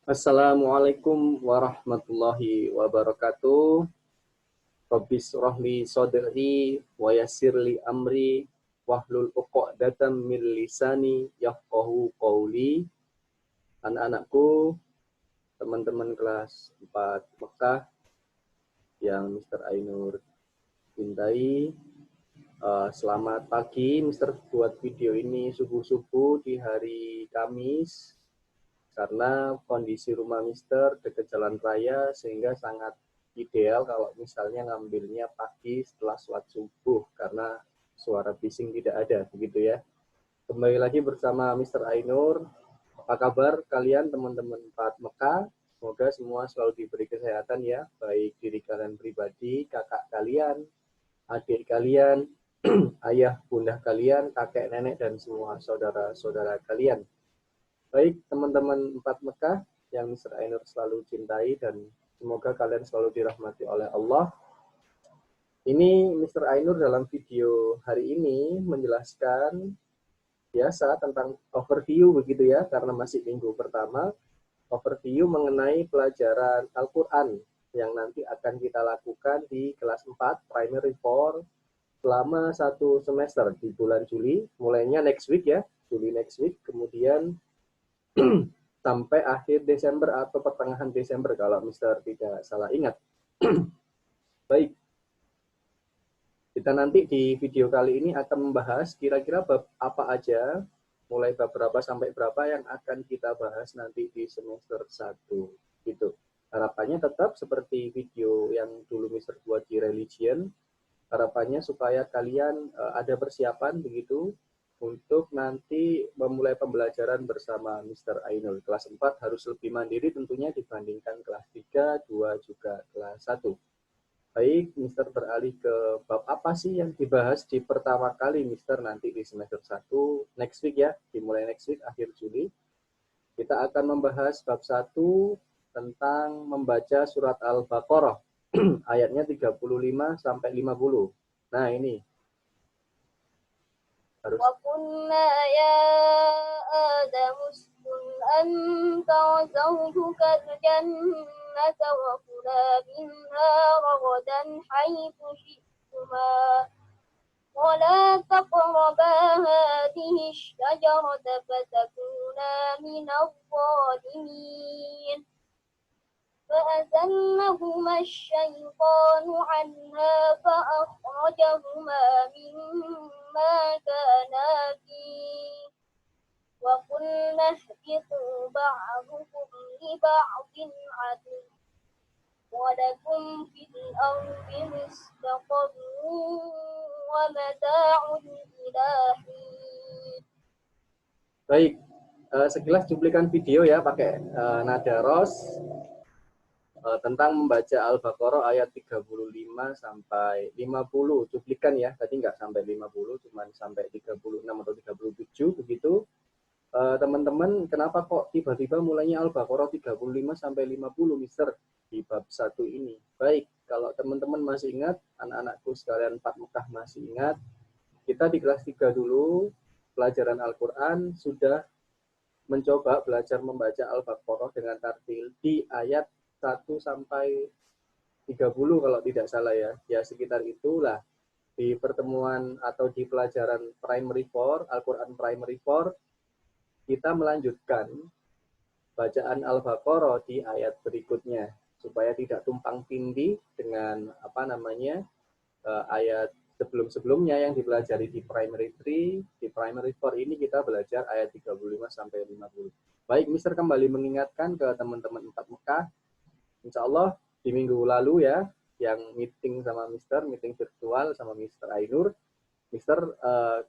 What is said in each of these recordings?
Assalamualaikum warahmatullahi wabarakatuh. Rabbis rohli sodri wa yassirli amri wahlul uqdatam min lisani yafqahu qawli. Anak-anakku, teman-teman kelas 4 Mekah yang Mr. Ainur cintai, selamat pagi. Mr. buat video ini subuh-subuh di hari Kamis karena kondisi rumah Mister dekat jalan raya sehingga sangat ideal kalau misalnya ngambilnya pagi setelah sholat subuh karena suara bising tidak ada, begitu ya. Kembali lagi bersama Mister Ainur. Apa kabar kalian teman-teman Empat Mekah? Semoga semua selalu diberi kesehatan ya, baik diri kalian pribadi, kakak kalian, adik kalian, ayah, bunda kalian, kakek, nenek, dan semua saudara-saudara kalian. Baik, teman-teman Empat Mekah yang Mr. Ainur selalu cintai dan semoga kalian selalu dirahmati oleh Allah. Ini Mr. Ainur dalam video hari ini menjelaskan biasa tentang overview begitu ya, karena masih minggu pertama, overview mengenai pelajaran Al-Quran yang nanti akan kita lakukan di kelas 4 Primary 4 selama 1 semester di bulan Juli, mulainya next week ya, Juli next week, kemudian sampai akhir Desember atau pertengahan Desember kalau Mister tidak salah ingat. Baik, kita nanti di video kali ini akan membahas kira-kira bab apa aja, mulai bab berapa sampai berapa yang akan kita bahas nanti di semester 1. Gitu. Harapannya tetap seperti video yang dulu Mister buat di religion, harapannya supaya kalian ada persiapan begitu untuk nanti memulai pembelajaran bersama Mr. Ainul. Kelas 4 harus lebih mandiri tentunya dibandingkan kelas 3, 2, juga kelas 1. Baik, Mr. beralih ke bab apa sih yang dibahas di pertama kali Mr. nanti di semester 1, next week ya, dimulai next week, akhir Juli. Kita akan membahas bab 1 tentang membaca surat Al-Baqarah, ayatnya 35 sampai 50. Nah, ini harus. وقلنا يا آدم اسكن أنت وزوجك الجنة وكلا منها رغدا حيث شئتما ولا تقربا هذه الشجرة فتكونا من الظالمين فأزلهما الشيطان عنها فأخرجهما مما كانا فيه وقلنا اهبطوا بعضكم لبعض عدو ولكم في الأرض مستقر ومتاع إلى حين. Baik, sekilas cuplikan video ya pakai nada ros tentang membaca Al-Baqarah ayat 35 sampai 50. Cuplikan ya, tadi nggak sampai 50, cuma sampai 36 atau 37 begitu. Teman-teman, kenapa kok tiba-tiba mulainya Al-Baqarah 35 sampai 50 Mister di bab 1 ini? Baik, kalau teman-teman masih ingat, anak-anakku sekalian 4 Mekah masih ingat, kita di kelas 3 dulu pelajaran Al-Quran sudah mencoba belajar membaca Al-Baqarah dengan tartil di ayat 1 sampai 30 kalau tidak salah ya. Ya sekitar itulah di pertemuan atau di pelajaran Primary 4, Al-Quran Primary 4, kita melanjutkan bacaan Al-Baqarah di ayat berikutnya supaya tidak tumpang tindih dengan ayat sebelum-sebelumnya yang dipelajari di Primary 3. Di Primary 4 ini kita belajar ayat 35 sampai 50. Baik, Mister kembali mengingatkan ke teman-teman 4 Mekah, insya Allah di minggu lalu ya, yang meeting sama Mister, meeting virtual sama Mister Ainur, Mister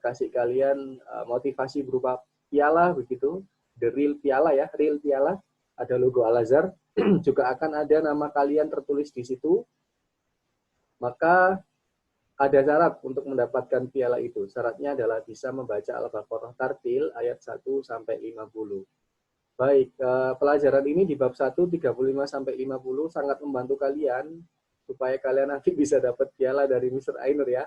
kasih kalian motivasi berupa piala begitu, the real piala ya, real piala, ada logo Al-Azhar, juga akan ada nama kalian tertulis di situ. Maka ada syarat untuk mendapatkan piala itu. Syaratnya adalah bisa membaca Al-Baqarah tartil ayat 1 sampai 50. Baik, pelajaran ini di bab 1 35 sampai 50 sangat membantu kalian supaya kalian nanti bisa dapat piala dari Mr. Ainur ya.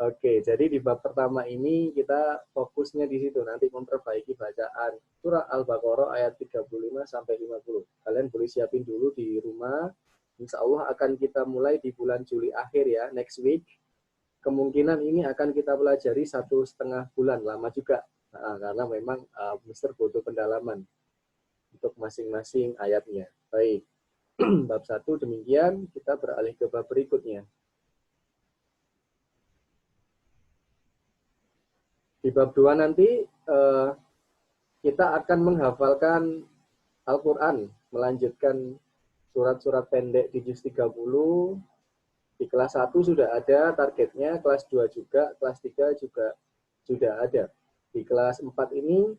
Oke, jadi di bab pertama ini kita fokusnya di situ, nanti memperbaiki bacaan surah Al-Baqarah ayat 35 sampai 50. Kalian boleh siapin dulu di rumah. Insya Allah akan kita mulai di bulan Juli akhir ya, next week. Kemungkinan ini akan kita pelajari 1,5 bulan, lama juga. Nah, karena memang Mister butuh pendalaman untuk masing-masing ayatnya. Baik, bab 1 demikian, kita beralih ke bab berikutnya. Di bab 2 nanti kita akan menghafalkan Al-Quran, melanjutkan surat-surat pendek di juz 30. Di kelas 1 sudah ada targetnya, kelas 2 juga, kelas 3 juga sudah ada. Di kelas 4 ini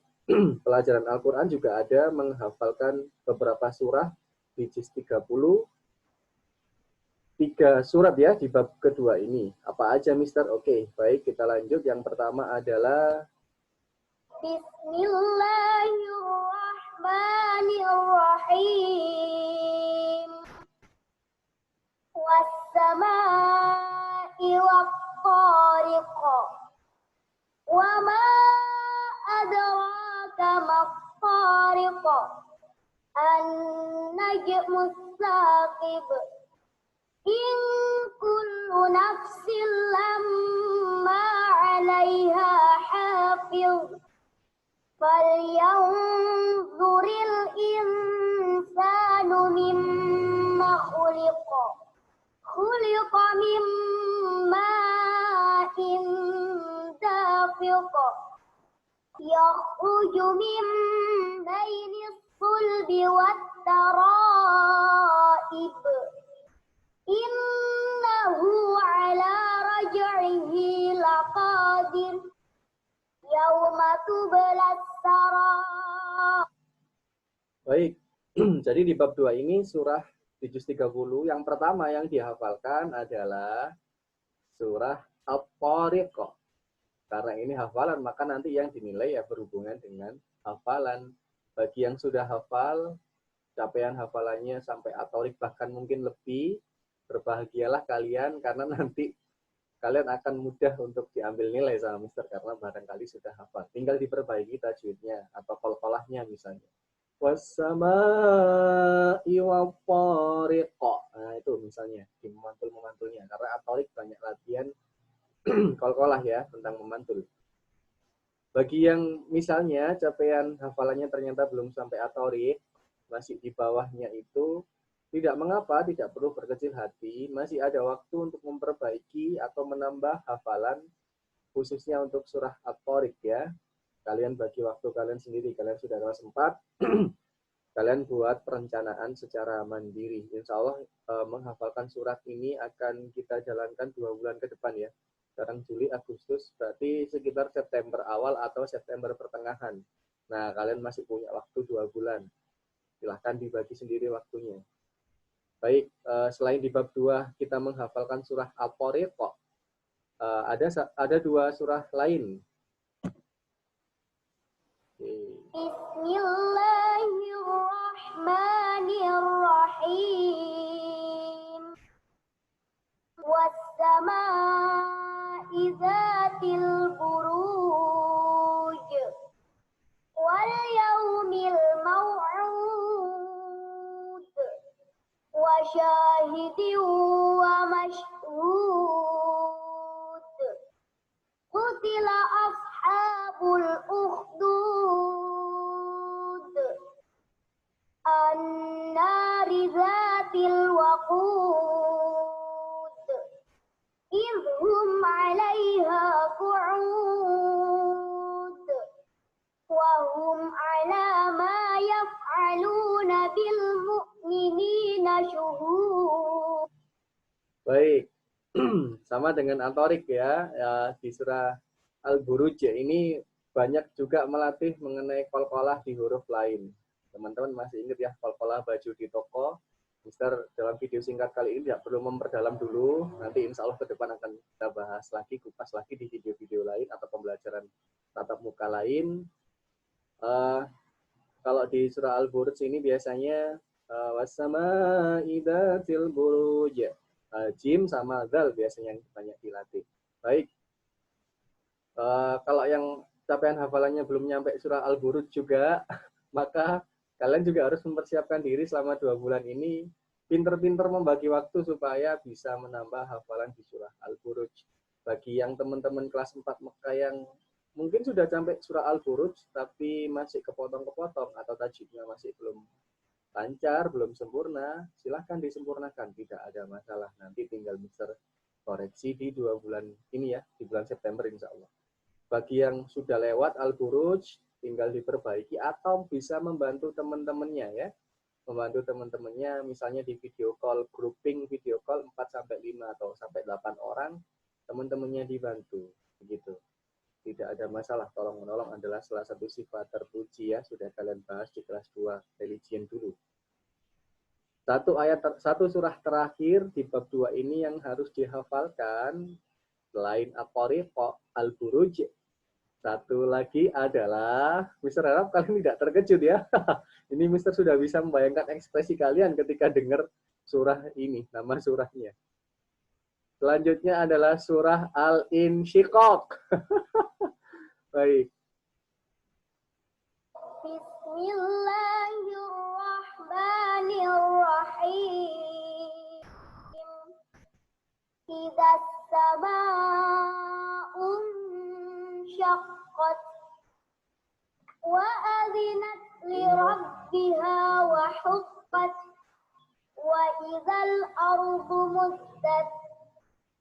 pelajaran Al-Quran juga ada, menghafalkan beberapa surah di juz 30. 3 surat ya di bab kedua ini. Apa aja, Mister? Oke, baik, kita lanjut. Yang pertama adalah Bismillahirrahmanirrahim. Was-samaa'i wat-tariq. Wa ma adraka mat-tariq. An-najmus saqib. In kullu nafsin lamma 'alaiha hafiz. Falyanzuril insanu mimma khuliqa. Khuliqa min ma'in dafiq. Yakhruju min bainis sulbi wat-tara'ib. Innahu ala raj'ihi laqadir. Yauma tublas sara'ir. baik. Jadi di bab 2 ini surah di juz 30 yang pertama yang dihafalkan adalah surah At-Tariq. Karena ini hafalan, maka nanti yang dinilai ya berhubungan dengan hafalan. Bagi yang sudah hafal, capaian hafalannya sampai At-Tariq bahkan mungkin lebih, berbahagialah kalian karena nanti kalian akan mudah untuk diambil nilai sama Mister karena barangkali sudah hafal. Tinggal diperbaiki tajwidnya atau qalqalahnya misalnya. Was-samaa'i wat-tariq. Nah, itu misalnya di memantul-memantulnya. Karena At-Tariq banyak latihan qalqalah ya tentang memantul. Bagi yang misalnya capaian hafalannya ternyata belum sampai At-Tariq, masih di bawahnya itu, tidak mengapa, tidak perlu berkecil hati, masih ada waktu untuk memperbaiki atau menambah hafalan, khususnya untuk surah At-Tariq ya. Kalian bagi waktu kalian sendiri, kalian sudah kelas 4, kalian buat perencanaan secara mandiri. Insya Allah menghafalkan surat ini akan kita jalankan 2 bulan ke depan ya. Sekarang Juli, Agustus, berarti sekitar September awal atau September pertengahan. Nah, kalian masih punya waktu 2 bulan. Silahkan dibagi sendiri waktunya. Baik, selain di bab 2 kita menghafalkan surah Al-Tariq, ada 2 surah lain. Bismillahirrahmanirrahim. Was-samaa'i dzatil buruj. Wal yaumil maw'ud. Wa syahidin wa mashhud. Qutila ashabul ukhdud. An-nari dzatil waqud. Idhum 'alaiha qu'ud. Wa hum 'ala ma yaf'aluna bil mu'minina syuhud. Baik, sama dengan At-Tariq ya, di surah Al-Buruj ini banyak juga melatih mengenai qalqalah di huruf lain. Teman-teman masih ingat ya qalqalah baju di toko? Mister dalam video singkat kali ini tidak perlu memperdalam dulu. Nanti insya Allah ke depan akan kita bahas lagi, kupas lagi di video-video lain atau pembelajaran tatap muka lain. Kalau di surah Al-Buruj ini biasanya was-samaa'i dzatil buruj. Jim sama dal biasanya yang banyak dilatih. Baik, Kalau yang capaian hafalannya belum nyampe surah Al-Buruj juga, maka kalian juga harus mempersiapkan diri selama 2 bulan ini, pinter-pinter membagi waktu supaya bisa menambah hafalan di surah Al-Buruj. Bagi yang teman-teman kelas 4 Mekah yang mungkin sudah sampai surah Al-Buruj, tapi masih kepotong-kepotong atau tajwidnya masih belum lancar, belum sempurna, silahkan disempurnakan, tidak ada masalah. Nanti tinggal Mister koreksi di 2 bulan ini ya, di bulan September insya Allah. Bagi yang sudah lewat Al-Buruj, tinggal diperbaiki atau bisa membantu teman-temannya ya. Membantu teman-temannya misalnya di video call, grouping video call 4-5 atau sampai 8 orang, teman-temannya dibantu. Begitu. Tidak ada masalah, tolong menolong adalah salah satu sifat terpuji ya, sudah kalian bahas di kelas 2 religion dulu. Satu surah terakhir di bab 2 ini yang harus dihafalkan selain At-Thariq, Al-Buruj. Satu lagi adalah, Mister harap kalian tidak terkejut ya. Ini Mister sudah bisa membayangkan ekspresi kalian ketika dengar surah ini, nama surahnya. Selanjutnya adalah surah Al-Insyiqaq. Baik. Bismillahirrahmanirrahim. Idza as-samaa'u syaqqat wa adzinat li rabbiha wa huqqat wa idzal ardu muddat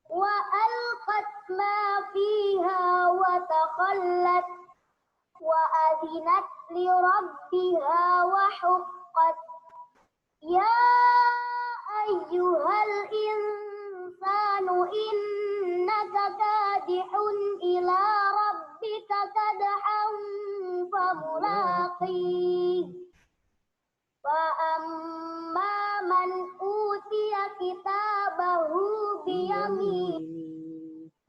wa alqat ma fiha wa takhallat wa adzinat li rabbiha wa huqqat ya ayyuhal insanu innaka kadihun ila rabbika kadhan famulaqih fa amma man utiya kitabahu biyamin.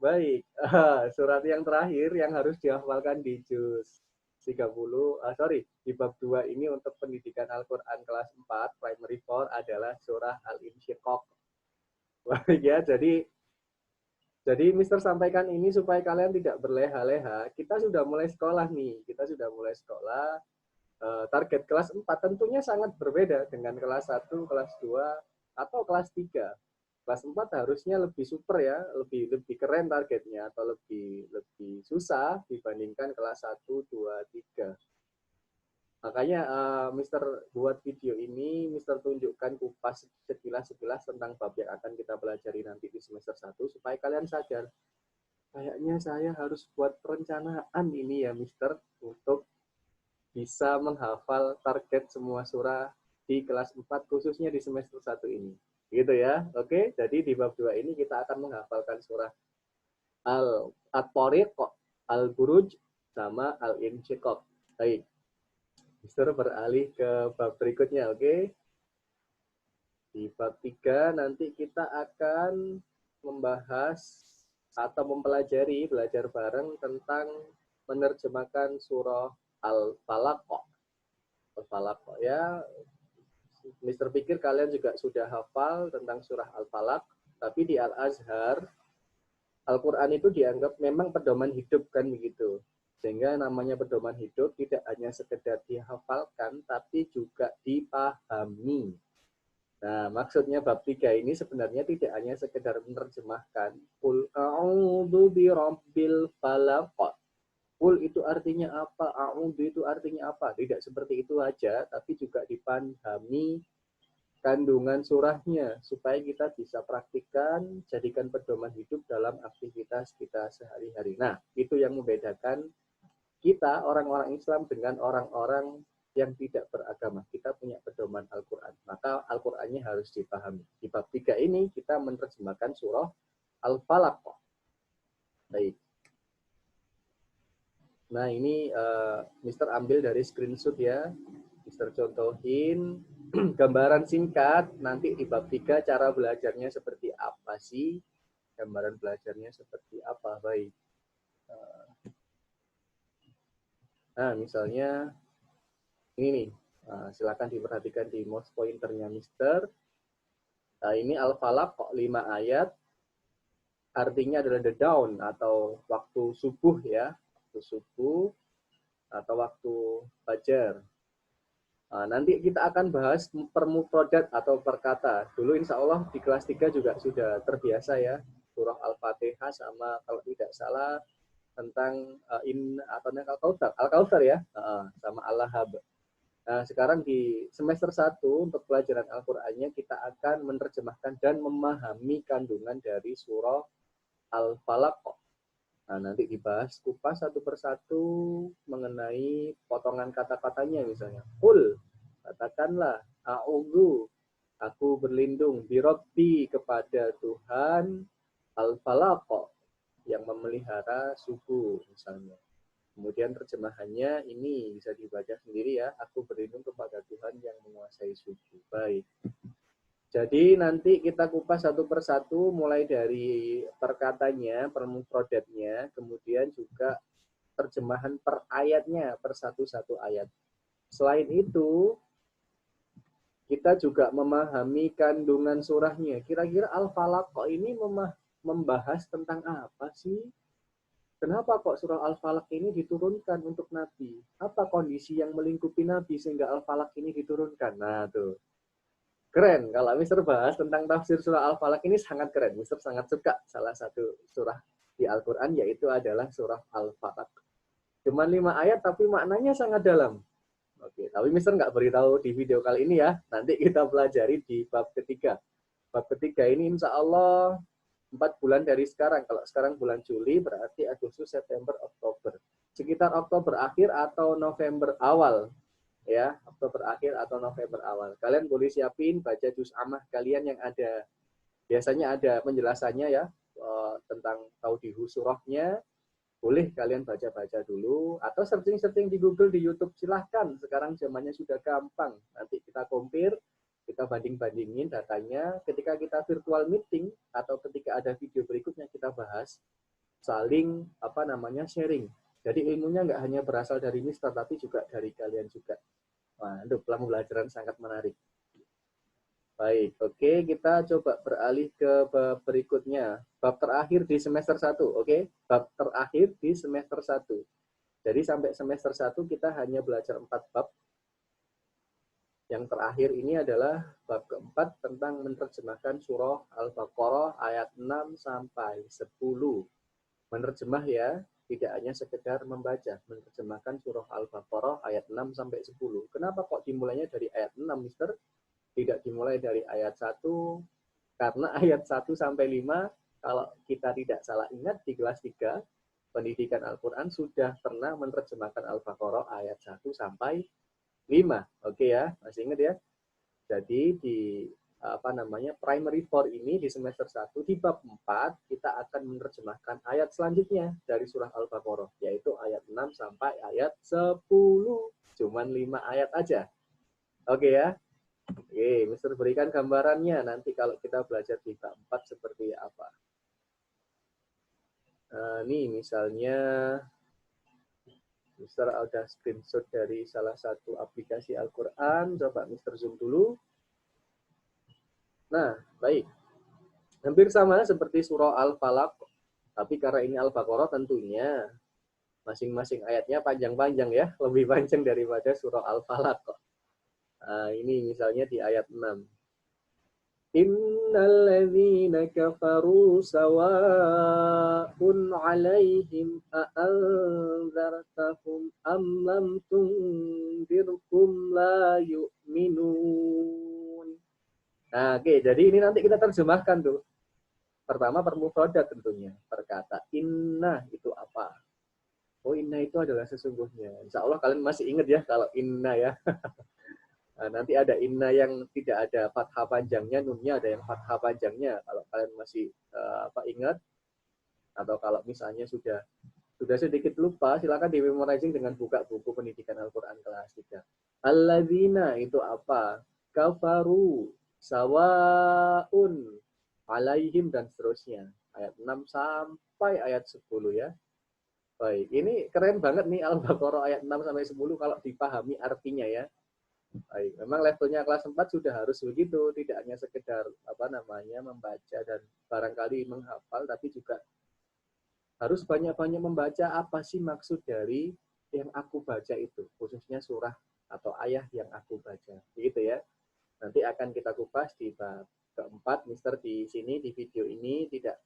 Baik, surat yang terakhir yang harus dihafalkan di juz 30, di bab 2 ini untuk pendidikan Al-Quran kelas 4, primary 4 adalah surah Al-Insyiqaq. Baik ya, jadi Mister sampaikan ini supaya kalian tidak berleha-leha. Kita sudah mulai sekolah nih, target kelas 4 tentunya sangat berbeda dengan kelas 1, kelas 2, atau kelas 3. Kelas 4 harusnya lebih super ya, lebih keren targetnya atau lebih susah dibandingkan kelas 1, 2, 3. Makanya Mister buat video ini, Mister tunjukkan kupas sekilas tentang bab yang akan kita pelajari nanti di semester 1 supaya kalian sadar. Kayaknya saya harus buat perencanaan ini ya Mister untuk bisa menghafal target semua surah di kelas 4 khususnya di semester 1 ini. Gitu ya. Oke, jadi di bab 2 ini kita akan menghafalkan surah At-Thariq, Al-Buruj, sama Al-Insyiqaq. Baik. Mister beralih ke bab berikutnya, oke? Di bab 3 nanti kita akan membahas atau belajar bareng tentang menerjemahkan surah Al-Falaq. Al-Falaq ya. Mister pikir kalian juga sudah hafal tentang surah Al-Falaq, tapi di Al-Azhar, Al-Quran itu dianggap memang pedoman hidup kan begitu. Sehingga namanya pedoman hidup tidak hanya sekedar dihafalkan, tapi juga dipahami. Nah, maksudnya bab 3 ini sebenarnya tidak hanya sekedar menerjemahkan. Qul a'udzu birabbil falaq. Qul itu artinya apa? A'udzu itu artinya apa? Tidak seperti itu aja, tapi juga dipahami kandungan surahnya supaya kita bisa praktikkan, jadikan pedoman hidup dalam aktivitas kita sehari-hari. Nah, itu yang membedakan kita orang-orang Islam dengan orang-orang yang tidak beragama. Kita punya pedoman Al-Quran. Maka Al-Qurannya harus dipahami. Di bab 3 ini kita menerjemahkan surah Al-Falaq. Baik. Nah, ini Mister ambil dari screenshot ya. Mister contohin gambaran singkat nanti di bab 3 cara belajarnya seperti apa sih? Gambaran belajarnya seperti apa? Baik. Nah, misalnya ini nih. Silakan diperhatikan di mouse pointernya Mister. Nah, ini Al-Falaq kok 5 ayat. artinya adalah the dawn atau waktu subuh ya, waktu subuh atau waktu fajar. Nah, nanti kita akan bahas per mufradat atau per kata. Dulu insya Allah di kelas 3 juga sudah terbiasa ya, surah Al-Fatihah sama kalau tidak salah tentang in atau Al-Kautsar ya, sama Al-Lahab. Nah, sekarang di semester 1 untuk pelajaran Al-Qur'annya kita akan menerjemahkan dan memahami kandungan dari surah Al-Falaq. Nah, nanti dibahas kupas satu persatu mengenai potongan kata-katanya misalnya. Qul, katakanlah, a'udzu, aku berlindung, birabbi, kepada Tuhan, al-falaq, yang memelihara subuh misalnya. Kemudian terjemahannya ini bisa dibaca sendiri ya, aku berlindung kepada Tuhan yang menguasai subuh. Baik. Jadi nanti kita kupas satu persatu mulai dari perkatanya, per mufradatnya, kemudian juga terjemahan per ayatnya, per satu-satu ayat. Selain itu, kita juga memahami kandungan surahnya. Kira-kira Al-Falaq kok ini membahas tentang apa sih? Kenapa kok surah Al-Falaq ini diturunkan untuk Nabi? Apa kondisi yang melingkupi Nabi sehingga Al-Falaq ini diturunkan? Nah, tuh. Keren. Kalau Mister bahas tentang tafsir surah Al-Falaq ini sangat keren. Mister sangat suka salah satu surah di Al-Quran, yaitu adalah surah Al-Falaq. Cuma 5 ayat, tapi maknanya sangat dalam. Oke, tapi Mister nggak beritahu di video kali ini ya. Nanti kita pelajari di bab ketiga. Bab ketiga ini insya Allah 4 bulan dari sekarang. Kalau sekarang bulan Juli, berarti Agustus, September, Oktober. Sekitar Oktober akhir atau November awal. Ya, Oktober akhir atau November awal. Kalian boleh siapin baca juz amah kalian yang ada. Biasanya ada penjelasannya ya, tentang taudihu surahnya. Boleh kalian baca-baca dulu. Atau searching-searching di Google, di YouTube, silahkan. Sekarang zamannya sudah gampang. Nanti kita compare, kita banding-bandingin datanya. Ketika kita virtual meeting, atau ketika ada video berikutnya kita bahas, saling sharing. Jadi ilmunya nggak hanya berasal dari Mister, tapi juga dari kalian juga. Wah, itu pembelajaran sangat menarik. Baik, oke, kita coba beralih ke bab berikutnya. Bab terakhir di semester 1, oke? Bab terakhir di semester 1. Jadi sampai semester 1 kita hanya belajar 4 bab. Yang terakhir ini adalah bab keempat tentang menerjemahkan surah Al-Baqarah ayat 6 sampai 10. Menerjemah ya, tidak hanya sekedar membaca, menerjemahkan surah Al-Baqarah ayat 6 sampai 10. Kenapa kok dimulainya dari ayat 6, Mister? Tidak dimulai dari ayat 1, karena ayat 1 sampai 5, kalau kita tidak salah ingat di kelas 3, pendidikan Al-Quran sudah pernah menerjemahkan Al-Baqarah ayat 1 sampai 5. Oke ya, masih ingat ya? Jadi di primary 4 ini di semester 1 di bab 4 kita akan menerjemahkan ayat selanjutnya dari surah Al-Baqarah, yaitu ayat 6 sampai ayat 10. Cuman 5 ayat aja. Oke ya. Oke, Mister berikan gambarannya nanti kalau kita belajar di bab 4 seperti apa. Nih misalnya Mister ada screenshot dari salah satu aplikasi Al-Quran. Coba Mister zoom dulu. Nah, baik. Hampir sama seperti surah Al-Falaq. Tapi karena ini Al-Baqarah tentunya masing-masing ayatnya panjang-panjang ya. Lebih panjang daripada surah Al-Falaq. Ini misalnya di ayat 6. Innalladzina kafaru sawa'un 'alaihim a'anzartahum am lam tunzirhum la yu'minun. Nah, oke, jadi ini nanti kita terjemahkan tuh. Pertama per mufradat tentunya. Perkata inna itu apa? Oh, inna itu adalah sesungguhnya. Insya Allah kalian masih ingat ya kalau inna ya. Nah, nanti ada inna yang tidak ada fathah panjangnya, nunnya ada yang fathah panjangnya. Kalau kalian masih ingat, atau kalau misalnya sudah sedikit lupa, silakan di memorizing dengan buka buku pendidikan Al-Quran kelas 3. Alladzina itu apa? Kafaru, sawaun, alaihim, dan seterusnya. Ayat 6 sampai ayat 10 ya. Baik, ini keren banget nih Al-Baqarah ayat 6 sampai 10 kalau dipahami artinya ya. Baik, memang levelnya kelas 4 sudah harus begitu, tidak hanya sekedar membaca dan barangkali menghafal, tapi juga harus banyak-banyak membaca apa sih maksud dari yang aku baca itu, khususnya surah atau ayat yang aku baca. Begitu ya. Nanti akan kita kupas di bab keempat. Mister di sini di video ini tidak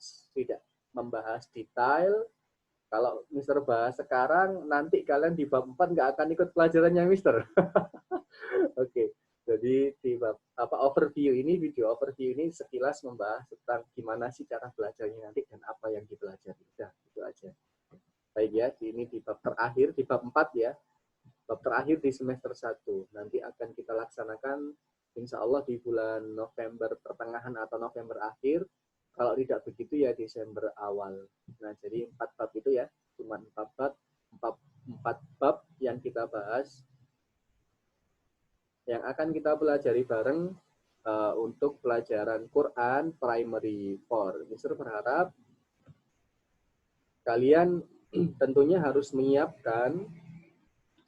membahas detail. Kalau Mister bahas sekarang, nanti kalian di bab 4 nggak akan ikut pelajarannya Mister. Oke, jadi di bab overview ini, video overview ini sekilas membahas tentang gimana sih cara belajarnya nanti dan apa yang dipelajari. Udah, itu aja. Baik ya, ini di bab terakhir, di bab 4 ya. Bab terakhir di semester 1. Nanti akan kita laksanakan insya Allah di bulan November pertengahan atau November akhir. Kalau tidak begitu ya Desember awal. Nah, jadi 4 bab itu ya, cuma 4 bab yang kita bahas, yang akan kita pelajari bareng untuk pelajaran Quran Primary 4. Mister berharap kalian tentunya harus menyiapkan,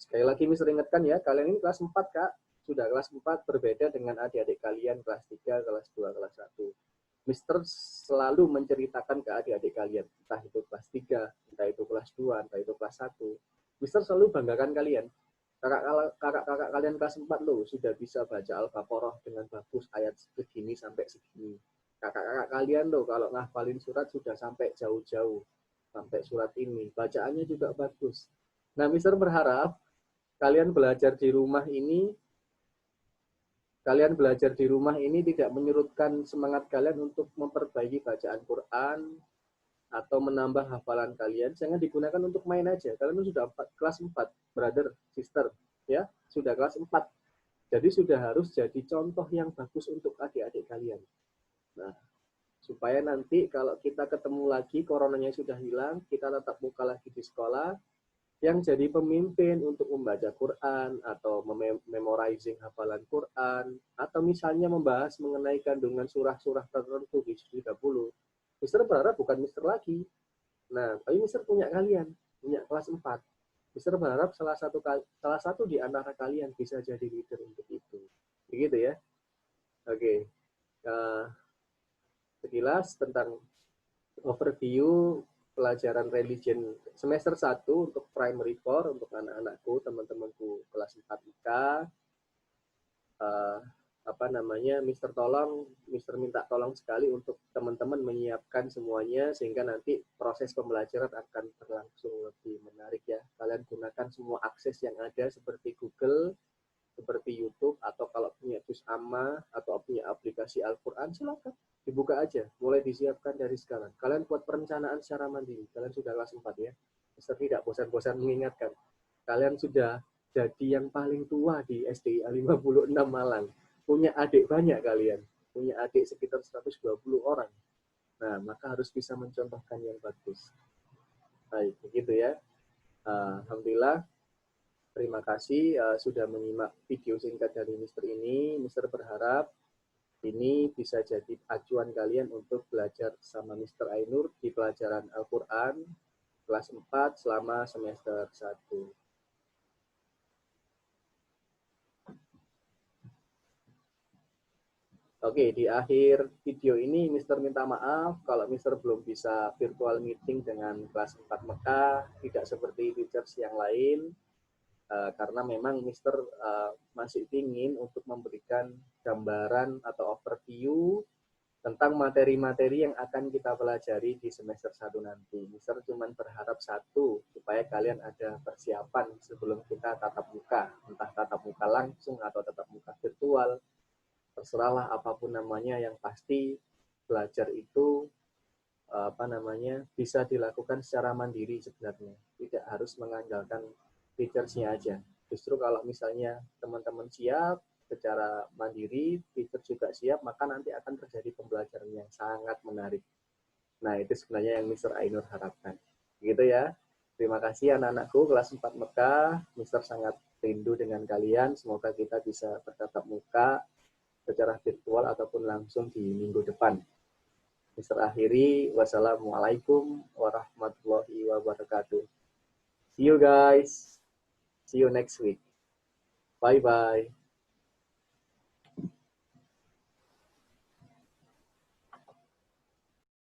sekali lagi Mister ingatkan ya, kalian ini kelas 4 Kak, sudah kelas 4 berbeda dengan adik-adik kalian kelas 3, kelas 2, kelas 1. Mister selalu menceritakan ke adik-adik kalian, entah itu kelas 3, entah itu kelas 2, entah itu kelas 1. Mister selalu banggakan kalian. Kakak-kakak kalian kelas 4 loh, sudah bisa baca Al-Baqarah dengan bagus ayat segini sampai segini. Kakak-kakak kalian loh, kalau ngafalin surat sudah sampai jauh-jauh. Sampai surat ini. Bacaannya juga bagus. Nah, Mister berharap kalian belajar di rumah ini tidak menyurutkan semangat kalian untuk memperbaiki bacaan Quran atau menambah hafalan kalian. Jangan digunakan untuk main aja. Kalian sudah kelas 4, brother, sister, ya, sudah kelas 4. Jadi sudah harus jadi contoh yang bagus untuk adik-adik kalian. Nah, supaya nanti kalau kita ketemu lagi, coronanya sudah hilang, kita tetap muka lagi di sekolah, yang jadi pemimpin untuk membaca Quran atau memorizing hafalan Quran atau misalnya membahas mengenai kandungan surah-surah tertentu di 30. Mister berharap bukan Mister lagi. Nah, tapi Mister punya kalian, punya kelas 4. Mister berharap salah satu di antara kalian bisa jadi leader untuk itu. Begitu ya. Oke. Sekilas tentang overview pelajaran religion semester 1 untuk primary 4 untuk anak-anakku, teman-temanku kelas 4 IK. Mister minta tolong sekali untuk teman-teman menyiapkan semuanya sehingga nanti proses pembelajaran akan berlangsung lebih menarik ya. Kalian gunakan semua akses yang ada seperti Google, seperti YouTube, atau kalau punya juz amma atau punya aplikasi Al-Quran, silakan dibuka aja, mulai disiapkan dari sekarang. Kalian buat perencanaan secara mandiri. Kalian sudah kelas 4 ya. Mister tidak bosan-bosan mengingatkan. Kalian sudah jadi yang paling tua di SDIA 56 Malang. Punya adik banyak kalian. Punya adik sekitar 120 orang. Nah, maka harus bisa mencontohkan yang bagus. Baik, begitu ya. Alhamdulillah. Terima kasih sudah menyimak video singkat dari Mister ini. Mister berharap ini bisa jadi acuan kalian untuk belajar sama Mister Ainur di pelajaran Al-Quran kelas 4 selama semester 1. Oke, di akhir video ini Mister minta maaf kalau Mister belum bisa virtual meeting dengan kelas 4 Mekah, tidak seperti teachers yang lain. Karena memang Mister masih ingin untuk memberikan gambaran atau overview tentang materi-materi yang akan kita pelajari di semester 1 nanti. Mister cuma berharap satu, supaya kalian ada persiapan sebelum kita tatap muka, entah tatap muka langsung atau tatap muka virtual, terserahlah apapun namanya, yang pasti belajar itu bisa dilakukan secara mandiri sebenarnya, tidak harus mengandalkan teachersnya aja. Justru kalau misalnya teman-teman siap secara mandiri, teacher juga siap, maka nanti akan terjadi pembelajaran yang sangat menarik. Nah, itu sebenarnya yang Mister Ainur harapkan. Gitu ya. Terima kasih anak-anakku kelas 4 Mekah. Mister sangat rindu dengan kalian. Semoga kita bisa bertatap muka secara virtual ataupun langsung di minggu depan. Mister akhiri, wassalamualaikum warahmatullahi wabarakatuh. See you guys. See you next week. Bye-bye.